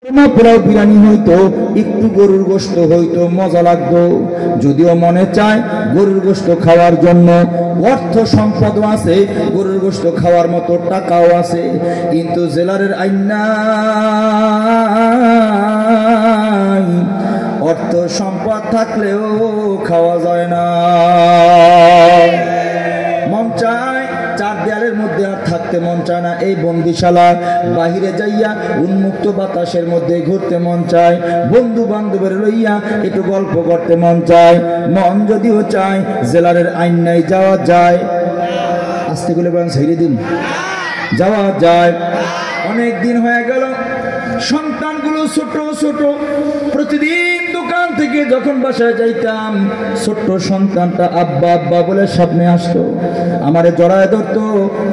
পোলাও বিরিয়ানি হইতো, একটু গরুর গোশত হইতো, মজা লাগতো। যদিও মনে চায় গরুর গোশত খাওয়ার জন্য, অর্থ সম্পদ আছে, গরুর গোশত খাওয়ার মতো টাকাও আছে, কিন্তু জেলারের আইন নাই। অর্থ সম্পদ থাকলেও খাওয়া যায় না। মন চায় চার দেয়ালের মধ্যে আর থাকতে মন চায় না, এই বন্দিশালা বাহিরে যাইয়া উন্মুক্ত বাতাসের মধ্যে ঘুরতে মন চায়, বন্ধু বান্ধবের লইয়া একটু গল্প করতে মন চায়। মন যদিও চায়, জেলারের আইন নাই, যাওয়া যায়। আস্তে করে বলেন ছেড়ে দিন, যাওয়া যায়। অনেক দিন হয়ে গেল, সন্তানগুলো ছোট ছোট, প্রতিদিন দোকান থেকে যখন বাসায় যাইতাম, ছোট্ট সন্তানটা আব্বা আব্বা বলে সামনে আসতো, আমারে জড়ায় ধরতো।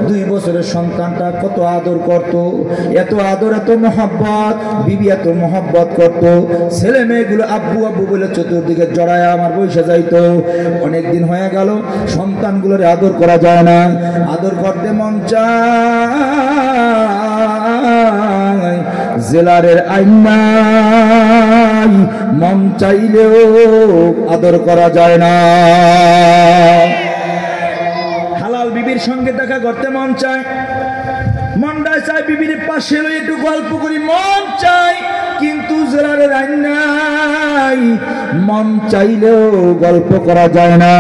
2 বছরের সন্তানটা কত আদর করত, এত আদর, এত মহব্বত, বিবি এত মহব্বত করত। ছেলে মেয়েগুলো আব্বু আব্বু বলে চতুর্দিকে জড়ায় আমার বসে যাইতো। অনেকদিন হয়ে গেল, সন্তানগুলোর আদর করা যায় না, আদর করতে মন চায়। জেলারের আইন নাই, মন চাইলেও আদর করা যায় না। হালাল বিবির সঙ্গে দেখা করতে মন চায়, মনটায় চায় বিবির পাশে লই একটু গল্প করি, মন চায়, কিন্তু জেলারের আইন নাই, মন চাইলেও গল্প করা যায় না।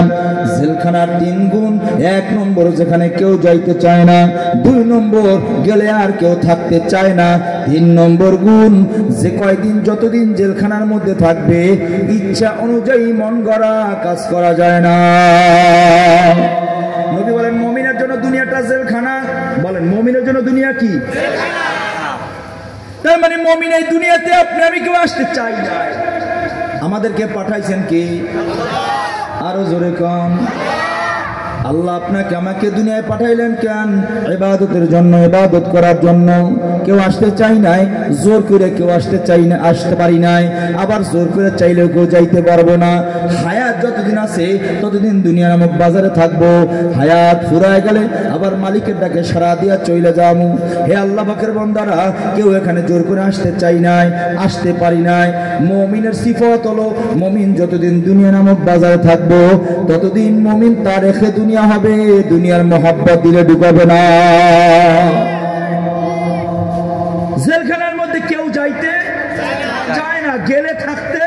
জেলখানার 3 গুণ: 1 নম্বর যেখানে কেউ যাইতে চায় না, 2 নম্বর গেলে আর কেউ থাকতে চায় না, 3 নম্বর গুণ যে কয়দিন যতদিন জেলখানার মধ্যে থাকবে, ইচ্ছা অনুযায়ী মন গড়া কাজ করা যায় না। নবী বলেন, মুমিনের জন্য দুনিয়াটা জেলখানা। বলেন, মুমিনের জন্য দুনিয়া কি? তার মানে মুমিন এই দুনিয়াতে আপনি আমি কেউ আসতে চাই না। আমাদেরকে পাঠাইছেন কি? আরো জোরে কন। আল্লাহ আপনাকে আমাকে দুনিয়ায় পাঠাইলেন কেন? ইবাদতের জন্য, ইবাদত করার জন্য। কেউ আসতে চাই নাই, জোর করে কেউ আসতে চাই না, আসতে পারি নাই, আবার জোর করে চাইলেও কেউ যাইতে পারবো না। হায়াত যতদিন আছে ততদিন দুনিয়া নামক বাজারে থাকবো। হায়াত ফুরায় গেলে আবার মালিকের ডাকে সাড়া দিয়া চলে যাবো। হে আল্লাহ পাকের বান্দারা, কেউ এখানে জোর করে আসতে চাই নাই, আসতে পারি নাই। মুমিনের সিফত হলো, মুমিন যতদিন দুনিয়া নামক বাজারে থাকবো ততদিন মুমিন তার রেখে দুনিয়া হবে, দুনিয়ার মহব্বত দিলে ঢুকাবে না। জেলখানার মধ্যে কেউ যাইতে চায় না, গেলে থাকতে।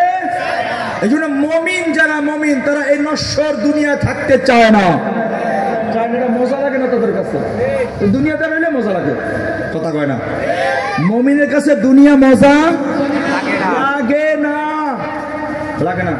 এই জন্য মুমিন যারা মুমিন, তারা এই নশ্বর দুনিয়া থাকতে চায় না। মজা লাগে না তাদের কাছে, দুনিয়াতে রইলে মজা লাগে, কথা কয় না। মুমিনের কাছে দুনিয়া মজা লাগে না, লাগে না।